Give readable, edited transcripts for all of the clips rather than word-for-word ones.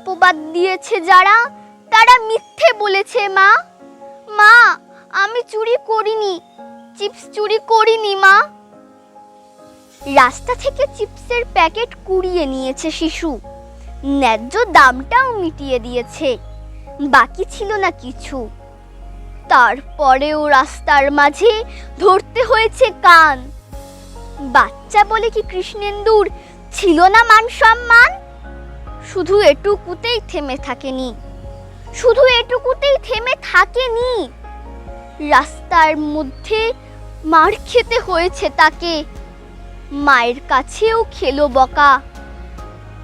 অপবাদ দিয়েছে যারা, তারা মিথ্যে বলেছে মা। মা, আমি চুরি করিনি, চিপস চুরি করিনি মা। রাস্তা থেকে চিপসের প্যাকেট কুড়িয়ে নিয়েছে শিশু, ন্যায্য দামটাও মিটিয়ে দিয়েছে, বাকি ছিল না কিছু। তারপরেও রাস্তার মাঝে ধরতে হয়েছে কান। বাচ্চা বলে কি কৃষ্ণেন্দুর ছিল না মান সম্মান? শুধু এটুকুতেই থেমে থাকেনি, শুধু এটুকুতেই থেমে থাকেনি। রাস্তার মধ্যে মার খেতে হয়েছে তাকে, মায়ের কাছেও খেলো বকা।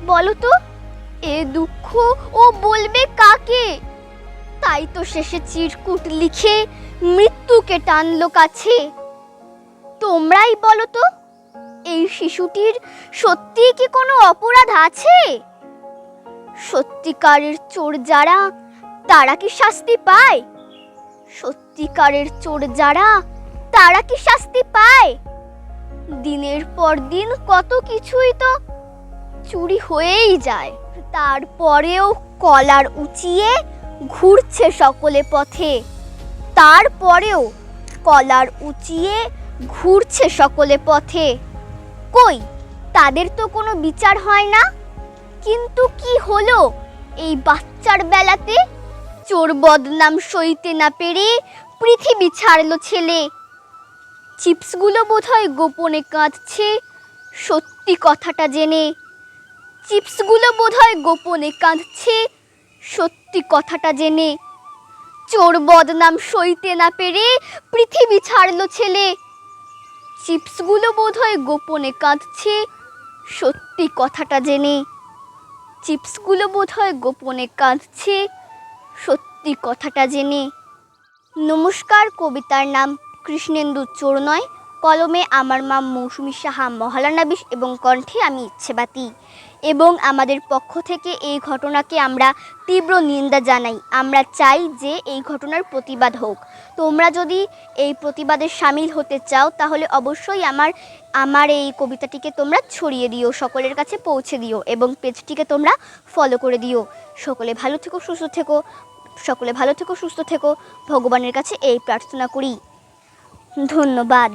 বলো তো, এ দুঃখ ও বলবে কাকে? তাই তো শেষে চিরকুট লিখে মৃত্যুকে টানলো কাছে। তোমরাই বলো তো, এই শিশুটির সত্যি কি কোনো অপরাধ আছে? সত্যিকারের চোর যারা, তারা কি শাস্তি পায়? সত্যিকারের চোর যারা, তারা কি শাস্তি পায়? দিনের পর দিন কত কিছুই তো চুরি হয়েই যায়, তারপরেও কলার উঁচিয়ে ঘুরছে সকলে পথে। তারপরেও কলার উঁচিয়ে ঘুরছে সকলে পথে। কই, তাদের তো কোনো বিচার হয় না। কিন্তু কি হলো এই বাচ্চার বেলাতে? চোর বদনাম সইতে না পেরে পৃথিবী ছাড়লো ছেলে। চিপসগুলো বোধহয় গোপনে কাঁদছে সত্যি কথাটা জেনে। চিপসগুলো বোধহয় গোপনে কাঁদছে সত্যি কথাটা জেনে। চোর বদনাম সইতে না পেরে পৃথিবী ছাড়লো ছেলে। চিপসগুলো বোধহয় গোপনে কাঁদছে সত্যি কথাটা জেনে। চিপসগুলো বোধহয় গোপনে কাঁদছে সত্যি কথাটা জেনে। নমস্কার, কবিতার নাম কৃষ্ণেন্দু চোর নয়, কলমে আমার মা মৌসুমী সাহা মহালানা বিশ এবং কণ্ঠে আমি ইচ্ছেবাতি। এবং আমাদের পক্ষ থেকে এই ঘটনাকে আমরা তীব্র নিন্দা জানাই। আমরা চাই যে এই ঘটনার প্রতিবাদ হোক। তোমরা যদি এই প্রতিবাদে সামিল হতে চাও তাহলে অবশ্যই আমার এই কবিতাটিকে তোমরা ছড়িয়ে দিও, সকলের কাছে পৌঁছে দিও এবং পেজটিকে তোমরা ফলো করে দিও। সকলে ভালো থেকো, সুস্থ থেকো, সকলে ভালো থেকো, সুস্থ থেকো, ভগবানের কাছে এই প্রার্থনা করি। ধন্যবাদ।